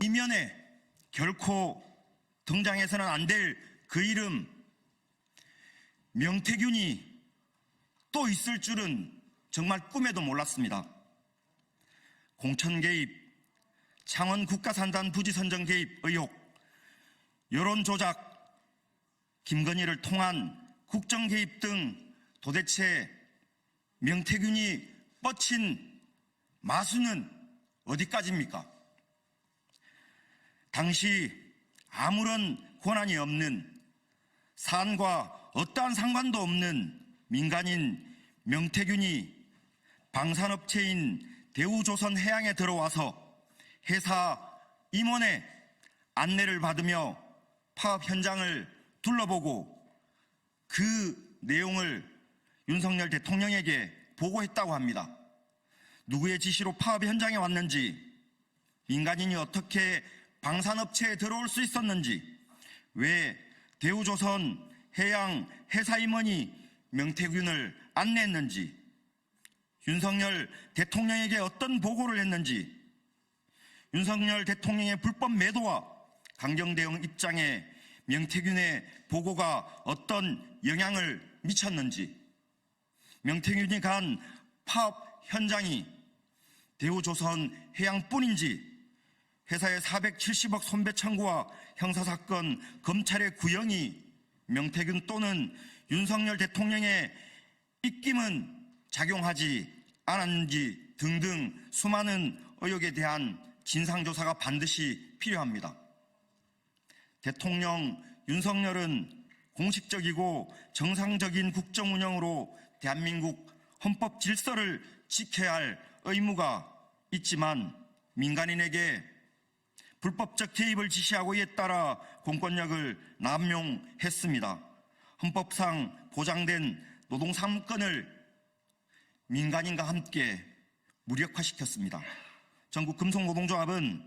이면에 결코 등장해서는 안 될 그 이름 명태균이 또 있을 줄은 정말 꿈에도 몰랐습니다. 공천 개입, 창원 국가산단 부지 선정 개입 의혹, 여론 조작, 김건희를 통한 국정 개입 등 도대체 명태균이 뻗친 마수는 어디까지입니까? 당시 아무런 권한이 없는, 사안과 어떠한 상관도 없는 민간인 명태균이 방산업체인 대우조선해양에 들어와서 회사 임원의 안내를 받으며 파업 현장을 둘러보고 그 내용을 윤석열 대통령에게 보고했다고 합니다. 누구의 지시로 파업 현장에 왔는지, 민간인이 어떻게 방산업체에 들어올 수 있었는지, 왜 대우조선 해양 회사 임원이 명태균을 안내했는지, 윤석열 대통령에게 어떤 보고를 했는지, 윤석열 대통령의 불법 매도와 강경 대응 입장에 명태균의 보고가 어떤 영향을 미쳤는지, 명태균이 간 파업 현장이 대우조선 해양뿐인지, 회사의 470억 손배 청구와 형사사건 검찰의 구형이 명태균 또는 윤석열 대통령의 입김은 작용하지 않았는지 등등 수많은 의혹에 대한 진상조사가 반드시 필요합니다. 대통령 윤석열은 공식적이고 정상적인 국정운영으로 대한민국 헌법 질서를 지켜야 할 의무가 있지만 민간인에게 불법적 개입을 지시하고 이에 따라 공권력을 남용했습니다. 헌법상 보장된 노동삼권을 민간인과 함께 무력화시켰습니다. 전국 금속노동조합은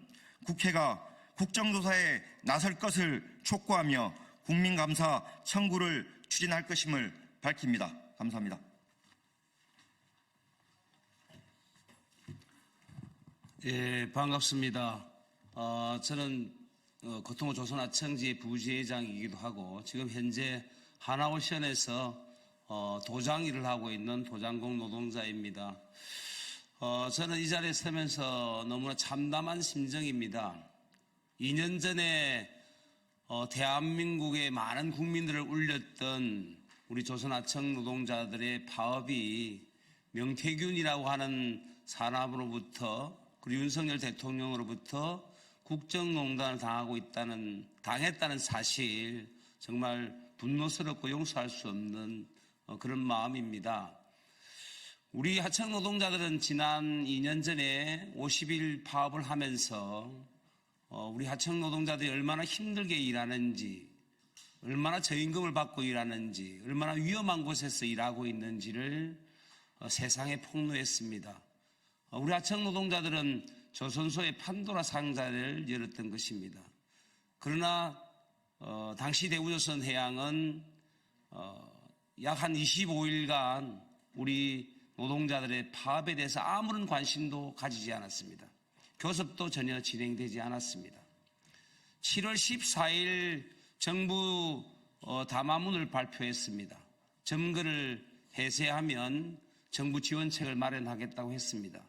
국회가 국정조사에 나설 것을 촉구하며 국민감사 청구를 추진할 것임을 밝힙니다. 감사합니다. 예, 반갑습니다. 저는 고통호 조선하청지 부지회장이기도 하고 지금 현재 하나오션에서 도장 일을 하고 있는 도장공 노동자입니다. 저는 이 자리에 서면서 너무나 참담한 심정입니다. 2년 전에 대한민국의 많은 국민들을 울렸던 우리 조선하청 노동자들의 파업이 명태균이라고 하는 사람으로부터 그리고 윤석열 대통령으로부터 국정농단을 당했다는 사실, 정말 분노스럽고 용서할 수 없는 그런 마음입니다. 우리 하청 노동자들은 지난 2년 전에 50일 파업을 하면서 우리 하청 노동자들이 얼마나 힘들게 일하는지, 얼마나 저임금을 받고 일하는지, 얼마나 위험한 곳에서 일하고 있는지를 세상에 폭로했습니다. 우리 하청 노동자들은 조선소의 판도라 상자를 열었던 것입니다. 그러나 당시 대우조선 해양은 약 한 25일간 우리 노동자들의 파업에 대해서 아무런 관심도 가지지 않았습니다. 교섭도 전혀 진행되지 않았습니다. 7월 14일 정부 담화문을 발표했습니다. 점거를 해제하면 정부 지원책을 마련하겠다고 했습니다.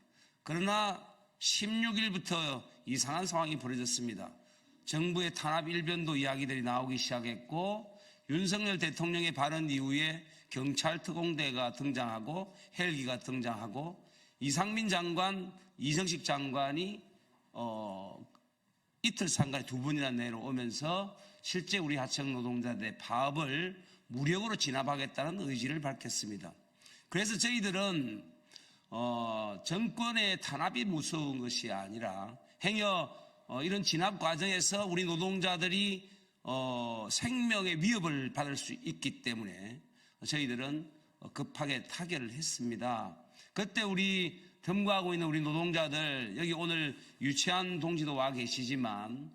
그러나 16일부터 이상한 상황이 벌어졌습니다. 정부의 탄압 일변도 이야기들이 나오기 시작했고, 윤석열 대통령의 발언 이후에 경찰 특공대가 등장하고 헬기가 등장하고 이상민 장관, 이정식 장관이 이틀 상간에 2번이나 내려오면서 실제 우리 하청 노동자들의 파업을 무력으로 진압하겠다는 의지를 밝혔습니다. 그래서 저희들은 정권의 탄압이 무서운 것이 아니라 행여 이런 진압 과정에서 우리 노동자들이 생명의 위협을 받을 수 있기 때문에 저희들은 급하게 타결을 했습니다. 그때 우리 점거하고 있는 우리 노동자들, 여기 오늘 유치한 동지도 와 계시지만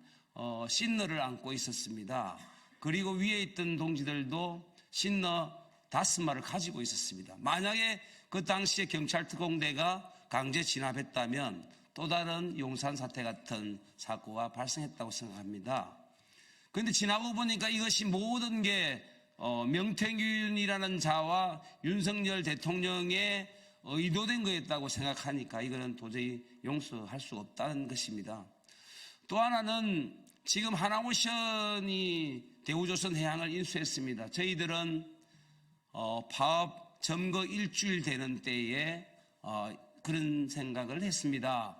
신너를 안고 있었습니다. 그리고 위에 있던 동지들도 신너 5마를 가지고 있었습니다. 만약에 그 당시에 경찰 특공대가 강제 진압했다면 또 다른 용산 사태 같은 사고가 발생했다고 생각합니다. 그런데 지나고 보니까 이것이 모든 게 명태균이라는 자와 윤석열 대통령의 의도된 거였다고 생각하니까 이거는 도저히 용서할 수 없다는 것입니다. 또 하나는 지금 하나오션이 대우조선 해양을 인수했습니다. 저희들은 파업 점거 일주일 되는 때에 그런 생각을 했습니다.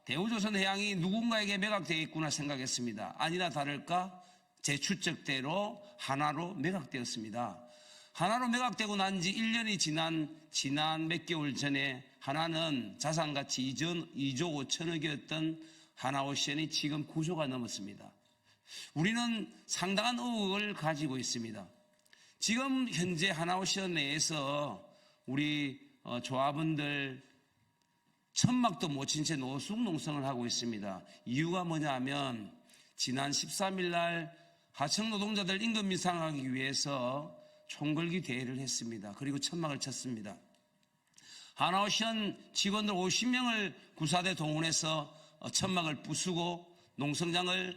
대우조선 해양이 누군가에게 매각되겠구나 생각했습니다. 아니나 다를까 제 추측대로 하나로 매각되었습니다. 하나로 매각되고 난 지 1년이 지난 몇 개월 전에 하나는 자산가치 2조 5천억이었던 하나오션이 지금 9조가 넘었습니다. 우리는 상당한 의혹을 가지고 있습니다. 지금 현재 하나오션 내에서 우리 조합원들 천막도 못 친 채 노숙 농성을 하고 있습니다. 이유가 뭐냐면 지난 13일 날 하청 노동자들 임금 인상하기 위해서 총궐기 대회를 했습니다. 그리고 천막을 쳤습니다. 하나오션 직원들 50명을 구사대 동원해서 천막을 부수고 농성장을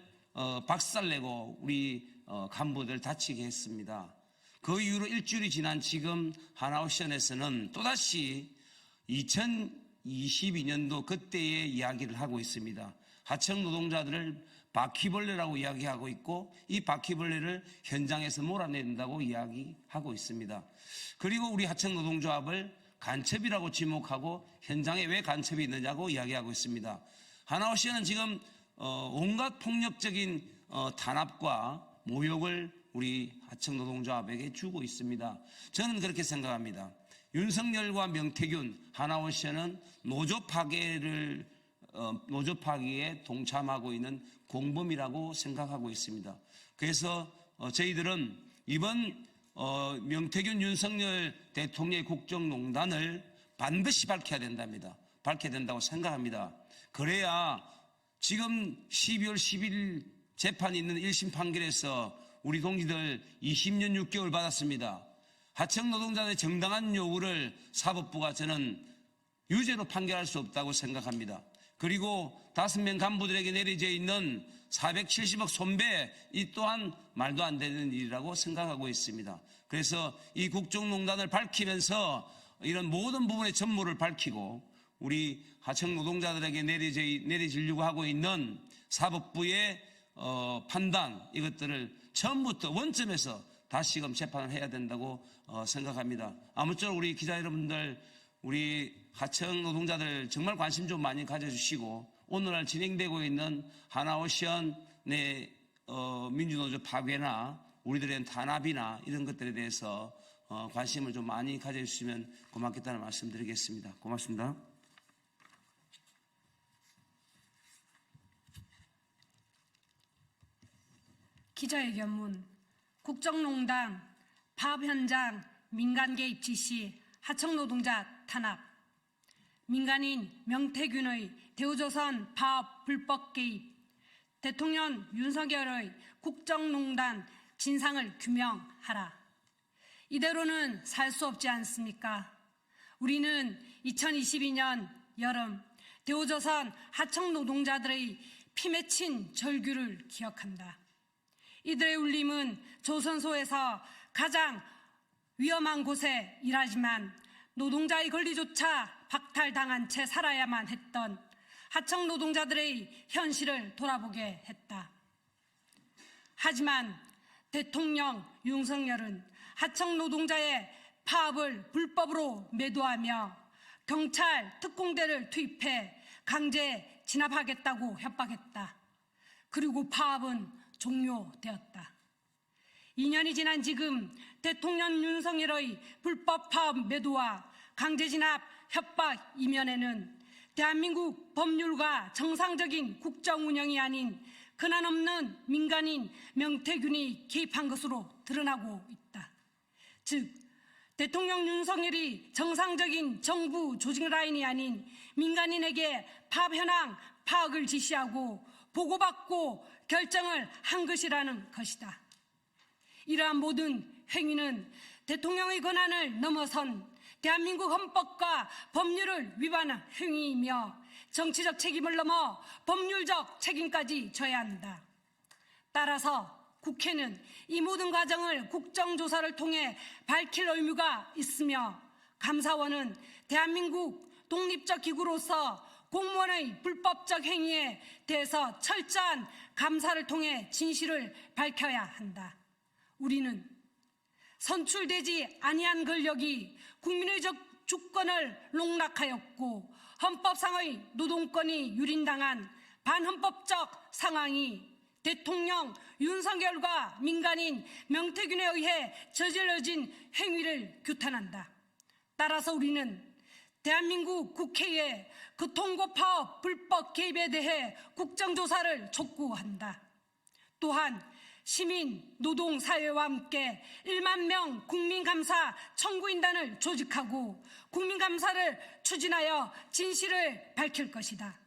박살내고 우리 간부들 다치게 했습니다. 그 이후로 일주일이 지난 지금 하나오션에서는 또다시 2022년도 그때의 이야기를 하고 있습니다. 하청 노동자들을 바퀴벌레라고 이야기하고 있고 이 바퀴벌레를 현장에서 몰아낸다고 이야기하고 있습니다. 그리고 우리 하청 노동조합을 간첩이라고 지목하고 현장에 왜 간첩이 있느냐고 이야기하고 있습니다. 하나오션은 지금 온갖 폭력적인 탄압과 모욕을 우리 하청 노동조합에게 주고 있습니다. 저는 그렇게 생각합니다. 윤석열과 명태균, 하나오션은 노조 파기에 동참하고 있는 공범이라고 생각하고 있습니다. 그래서 저희들은 이번 명태균 윤석열 대통령의 국정농단을 반드시 밝혀야 된답니다. 밝혀야 된다고 생각합니다. 그래야 지금 12월 10일 재판이 있는 1심 판결에서 우리 동지들 20년 6개월 받았습니다. 하청 노동자들의 정당한 요구를 사법부가 저는 유죄로 판결할 수 없다고 생각합니다. 그리고 5명 간부들에게 내려져 있는 470억 손배, 이 또한 말도 안 되는 일이라고 생각하고 있습니다. 그래서 이 국정농단을 밝히면서 이런 모든 부분의 전모를 밝히고 우리 하청 노동자들에게 내려지려고 하고 있는 사법부의 판단, 이것들을 처음부터 원점에서 다시금 재판을 해야 된다고 생각합니다. 아무쪼록 우리 기자 여러분들, 우리 하청 노동자들 정말 관심 좀 많이 가져주시고 오늘날 진행되고 있는 하나오션 내 민주노조 파괴나 우리들의 탄압이나 이런 것들에 대해서 관심을 좀 많이 가져주시면 고맙겠다는 말씀드리겠습니다. 고맙습니다. 기자회견문 국정농단, 파업 현장, 민간 개입 지시, 하청 노동자 탄압, 민간인 명태균의 대우조선 파업 불법 개입, 대통령 윤석열의 국정농단 진상을 규명하라. 이대로는 살 수 없지 않습니까? 우리는 2022년 여름 대우조선 하청 노동자들의 피 맺힌 절규를 기억한다. 이들의 울림은 조선소에서 가장 위험한 곳에 일하지만 노동자의 권리조차 박탈당한 채 살아야만 했던 하청 노동자들의 현실을 돌아보게 했다. 하지만 대통령 윤석열은 하청 노동자의 파업을 불법으로 매도하며 경찰 특공대를 투입해 강제 진압하겠다고 협박했다. 그리고 파업은 종료되었다. 2년이 지난 지금 대통령 윤석열의 불법 파업 매도와 강제 진압 협박 이면에는 대한민국 법률과 정상적인 국정 운영이 아닌 근한없는 민간인 명태균이 개입한 것으로 드러나고 있다. 즉, 대통령 윤석열이 정상적인 정부 조직 라인이 아닌 민간인에게 파업 현황 파악을 지시하고 보고받고 결정을 한 것이라는 것이다. 이러한 모든 행위는 대통령의 권한을 넘어선 대한민국 헌법과 법률을 위반한 행위이며 정치적 책임을 넘어 법률적 책임까지 져야 한다. 따라서 국회는 이 모든 과정을 국정조사를 통해 밝힐 의무가 있으며 감사원은 대한민국 독립적 기구로서 공무원의 불법적 행위에 대해서 철저한 감사를 통해 진실을 밝혀야 한다. 우리는 선출되지 아니한 권력이 국민의 주권을 농락하였고 헌법상의 노동권이 유린당한 반헌법적 상황이 대통령 윤석열과 민간인 명태균에 의해 저질러진 행위를 규탄한다. 따라서 우리는 대한민국 국회의 그 통고파업 불법 개입에 대해 국정조사를 촉구한다. 또한 시민, 노동사회와 함께 1만 명 국민감사 청구인단을 조직하고 국민감사를 추진하여 진실을 밝힐 것이다.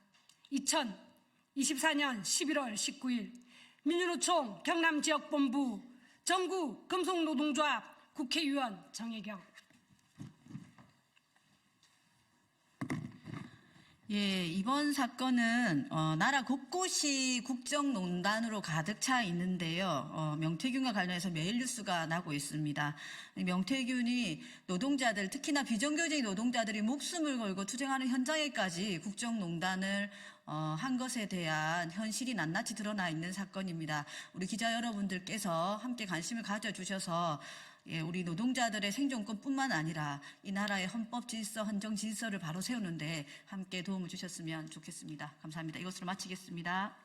2024년 11월 19일 민주노총 경남지역본부 전국 금속노동조합 국회의원 정혜경. 예, 이번 사건은 나라 곳곳이 국정농단으로 가득 차 있는데요. 명태균과 관련해서 매일 뉴스가 나고 있습니다. 명태균이 노동자들, 특히나 비정규직 노동자들이 목숨을 걸고 투쟁하는 현장에까지 국정농단을 한 것에 대한 현실이 낱낱이 드러나 있는 사건입니다. 우리 기자 여러분들께서 함께 관심을 가져주셔서 우리 노동자들의 생존권뿐만 아니라 이 나라의 헌법 질서, 헌정 질서를 바로 세우는데 함께 도움을 주셨으면 좋겠습니다. 감사합니다. 이것으로 마치겠습니다.